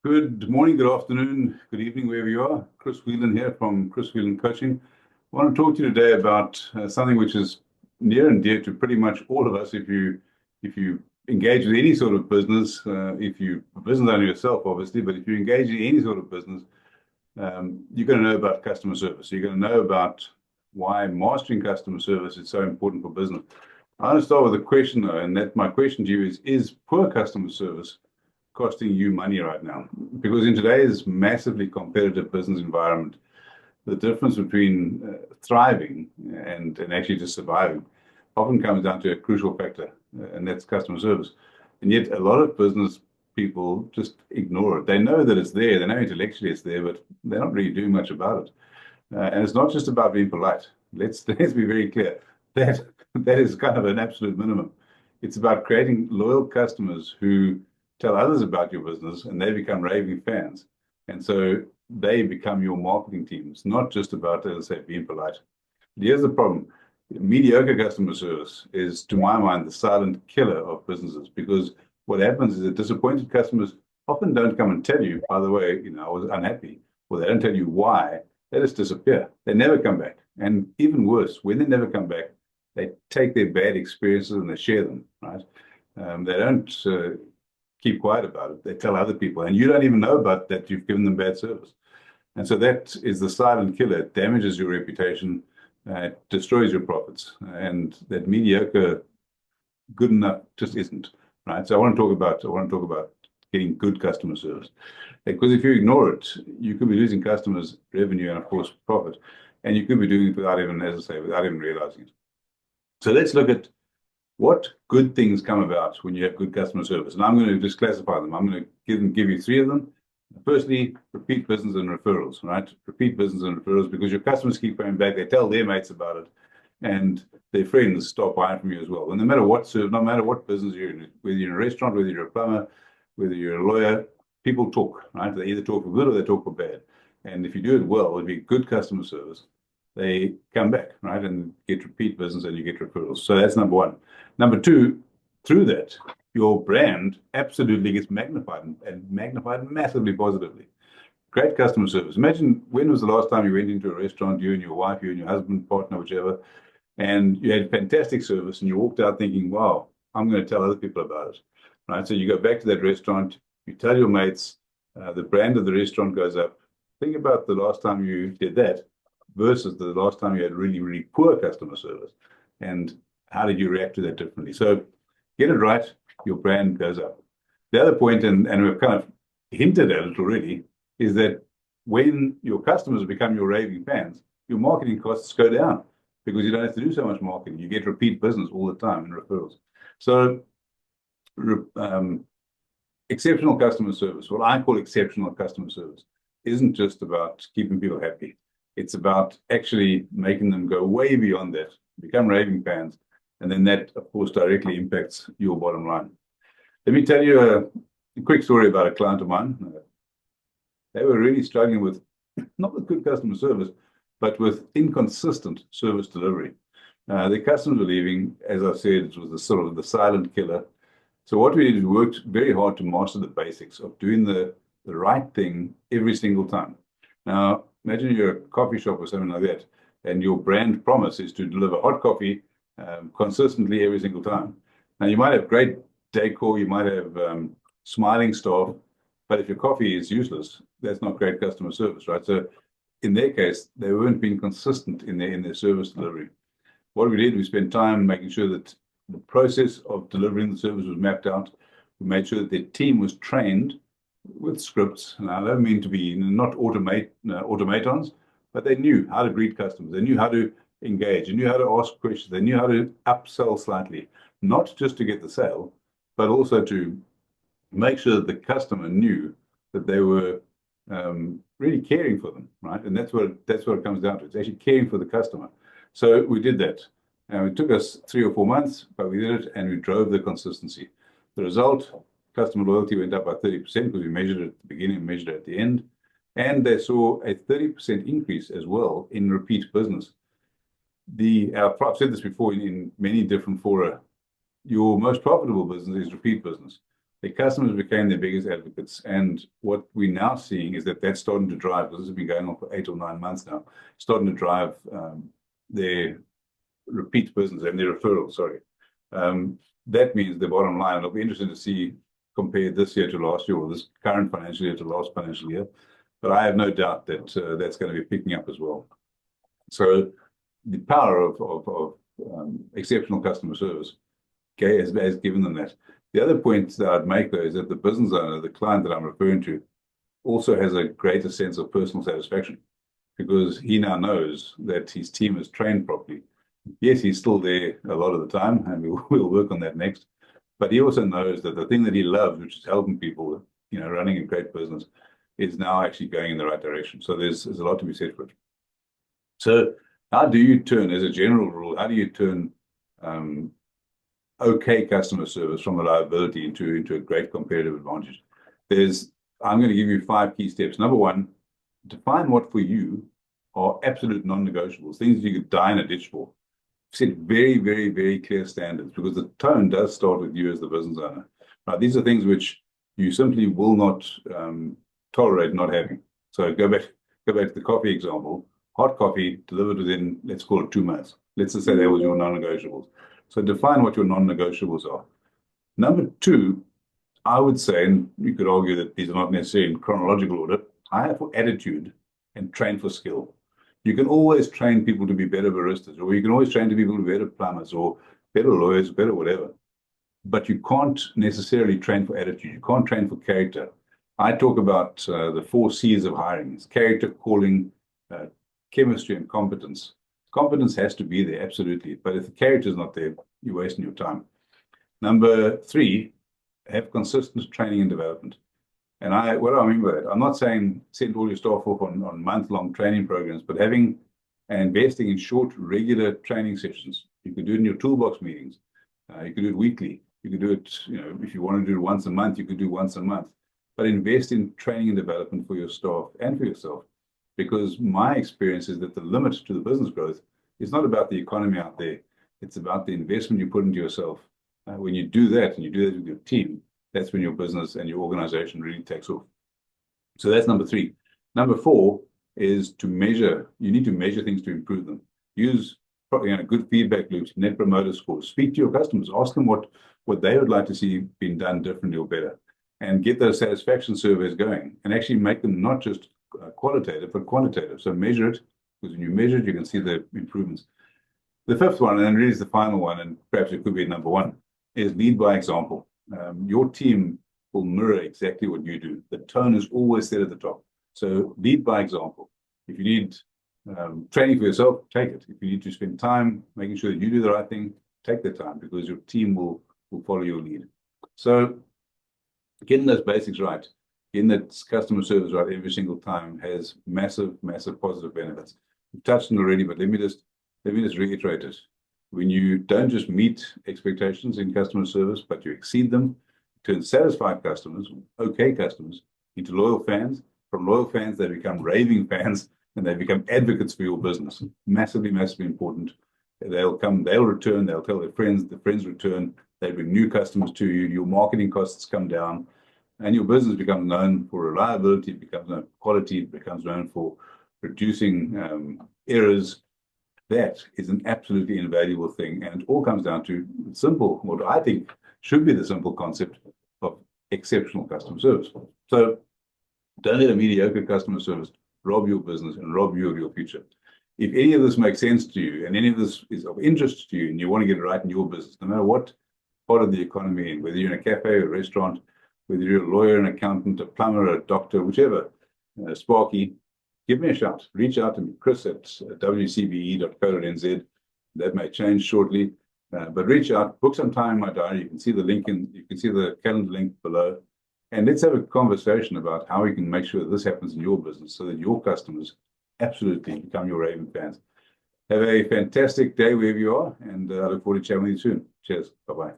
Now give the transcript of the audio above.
Good morning, good afternoon, good evening, wherever you are. Chris Whelan here from Chris Whelan Coaching. I want to talk to you today about something which is near and dear to pretty much all of us. If you engage with any sort of business, if you business owner yourself, obviously, but if you engage in any sort of business, you're going to know about customer service. You're going to know about why mastering customer service is so important for business. I want to start with a question, though, and that my question to you is poor customer service costing you money right now? Because in today's massively competitive business environment, the difference between thriving and actually just surviving often comes down to a crucial factor, and that's customer service. And yet a lot of business people just ignore it. They know that it's there, they know intellectually it's there, but they're not really doing much about it. And it's not just about being polite. Let's be very clear. That is kind of an absolute minimum. It's about creating loyal customers who tell others about your business and they become raving fans. And so they become your marketing team. It's not just about, as I say, being polite. Here's the problem. Mediocre customer service is, to my mind, the silent killer of businesses, because what happens is that disappointed customers often don't come and tell you, by the way, I was unhappy, or they don't tell you why. They just disappear. They never come back. And even worse, when they never come back, they take their bad experiences and they share them, right? They don't keep quiet about it. They tell other people, and you don't even know about that you've given them bad service. And so that is the silent killer. It damages your reputation, it destroys your profits, and that mediocre good enough just isn't, right? So I want to talk about getting good customer service, because if you ignore it, you could be losing customers, revenue, and of course profit, and you could be doing it without even, as I say, without even realizing it. So let's look at what good things come about when you have good customer service. And I'm going to just classify them. I'm going to give you three of them. Firstly, repeat business and referrals, right? Repeat business and referrals, because your customers keep coming back. They tell their mates about it, and their friends start buying from you as well. And no matter what business you're in, whether you're in a restaurant, whether you're a plumber, whether you're a lawyer, people talk, right? They either talk for good or they talk for bad. And if you do it well, it'll be good customer service. They come back, right, and get repeat business, and you get referrals. So that's number one. Number two, through that, your brand absolutely gets magnified, and magnified massively positively. Great customer service. Imagine, when was the last time you went into a restaurant, you and your wife, you and your husband, partner, whichever, and you had fantastic service, and you walked out thinking, wow, I'm going to tell other people about it, right? So you go back to that restaurant, you tell your mates, the brand of the restaurant goes up. Think about the last time you did that versus the last time you had really, really poor customer service. And how did you react to that differently? So get it right, your brand goes up. The other point, and we've kind of hinted at it already, is that when your customers become your raving fans, your marketing costs go down because you don't have to do so much marketing. You get repeat business all the time in referrals. So exceptional customer service, what I call exceptional customer service, isn't just about keeping people happy. It's about actually making them go way beyond that, become raving fans, and then that, of course, directly impacts your bottom line. Let me tell you a quick story about a client of mine. They were really struggling with, not with good customer service, but with inconsistent service delivery. Their customers were leaving. As I said, it was the sort of the silent killer. So what we did is we worked very hard to master the basics of doing the right thing every single time. Now, imagine you're a coffee shop or something like that, and your brand promise is to deliver hot coffee consistently every single time. Now, you might have great decor, you might have smiling staff, but if your coffee is useless, that's not great customer service, right? So in their case, they weren't being consistent in their service delivery. What we did, we spent time making sure that the process of delivering the service was mapped out. We made sure that their team was trained with scripts. Now, I don't mean to be not automatons, but they knew how to greet customers. They knew how to engage. They knew how to ask questions. They knew how to upsell slightly, not just to get the sale, but also to make sure that the customer knew that they were really caring for them, right? And that's what it comes down to. It's actually caring for the customer. So we did that. And it took us 3 or 4 months, but we did it, and we drove the consistency. The result, customer loyalty went up by 30% because we measured it at the beginning and measured it at the end. And they saw a 30% increase as well in repeat business. I've said this before in many different fora. Your most profitable business is repeat business. The customers became their biggest advocates. And what we're now seeing is that that's starting to drive, because this has been going on for 8 or 9 months now, starting to drive their repeat business and their referrals, sorry. That means the bottom line, it'll be interesting to see, compare this year to last year, or this current financial year to last financial year. But I have no doubt that that's going to be picking up as well. So the power of exceptional customer service has given them that. The other point that I'd make, though, is that the business owner, the client that I'm referring to, also has a greater sense of personal satisfaction, because he now knows that his team is trained properly. Yes, he's still there a lot of the time, and we'll work on that next. But he also knows that the thing that he loves, which is helping people, running a great business, is now actually going in the right direction. So there's a lot to be said for it. So how do you turn, as a general rule, how do you turn okay customer service from a liability into a great competitive advantage? I'm going to give you 5 key steps. Number 1, define what for you are absolute non-negotiables, things you could die in a ditch for. Set very, very, very clear standards, because the tone does start with you as the business owner. Right? These are things which you simply will not tolerate not having. So go back to the coffee example. Hot coffee delivered within, let's call it 2 months. Let's just say that was your non-negotiables. So define what your non-negotiables are. Number 2, I would say, and you could argue that these are not necessarily in chronological order, hire for attitude and train for skill. You can always train people to be better baristas, or you can always train people to be better plumbers, or better lawyers, better whatever. But you can't necessarily train for attitude. You can't train for character. I talk about the 4 C's of hiring. It's character, calling, chemistry, and competence. Competence has to be there, absolutely. But if the character is not there, you're wasting your time. Number 3, have consistent training and development. And what do I mean by that? I'm not saying send all your staff off on month-long training programs, but having and investing in short, regular training sessions. You could do it in your toolbox meetings. You could do it weekly. You could do it, if you want to do it once a month, you could do once a month. But invest in training and development for your staff and for yourself. Because my experience is that the limit to the business growth is not about the economy out there. It's about the investment you put into yourself. When you do that, and you do that with your team, that's when your business and your organization really takes off. So that's number 3. Number 4 is to measure. You need to measure things to improve them. Use good feedback loops, net promoter scores. Speak to your customers. Ask them what they would like to see being done differently or better. And get those satisfaction surveys going. And actually make them not just qualitative, but quantitative. So measure it, because when you measure it, you can see the improvements. The 5th one, and really is the final one, and perhaps it could be number 1, is lead by example. Your team will mirror exactly what you do. The tone is always set at the top. So lead by example. If you need training for yourself, take it. If you need to spend time making sure that you do the right thing, take the time, because your team will follow your lead. So getting those basics right, getting that customer service right every single time has massive, massive positive benefits. We've touched on it already, but let me just reiterate it. When you don't just meet expectations in customer service, but you exceed them, turn satisfied customers, okay customers, into loyal fans. From loyal fans, they become raving fans, and they become advocates for your business. Massively, massively important. They'll return, they'll tell their friends, the friends return, they bring new customers to you, your marketing costs come down, and your business becomes known for reliability, it becomes known for quality, it becomes known for reducing errors. That is an absolutely invaluable thing. And it all comes down to simple, what I think should be the simple concept of exceptional customer service. So don't let a mediocre customer service rob your business and rob you of your future. If any of this makes sense to you, and any of this is of interest to you, and you want to get it right in your business, no matter what part of the economy, in, whether you're in a cafe or a restaurant, whether you're a lawyer, an accountant, a plumber, a doctor, whichever, Sparky, give me a shout. Reach out to me, Chris at wcbe.co.nz. That may change shortly, but reach out, book some time in my diary. You can see the link you can see the calendar link below, and let's have a conversation about how we can make sure that this happens in your business, so that your customers absolutely become your raving fans. Have a fantastic day wherever you are, and I look forward to chatting with you soon. Cheers. Bye-bye.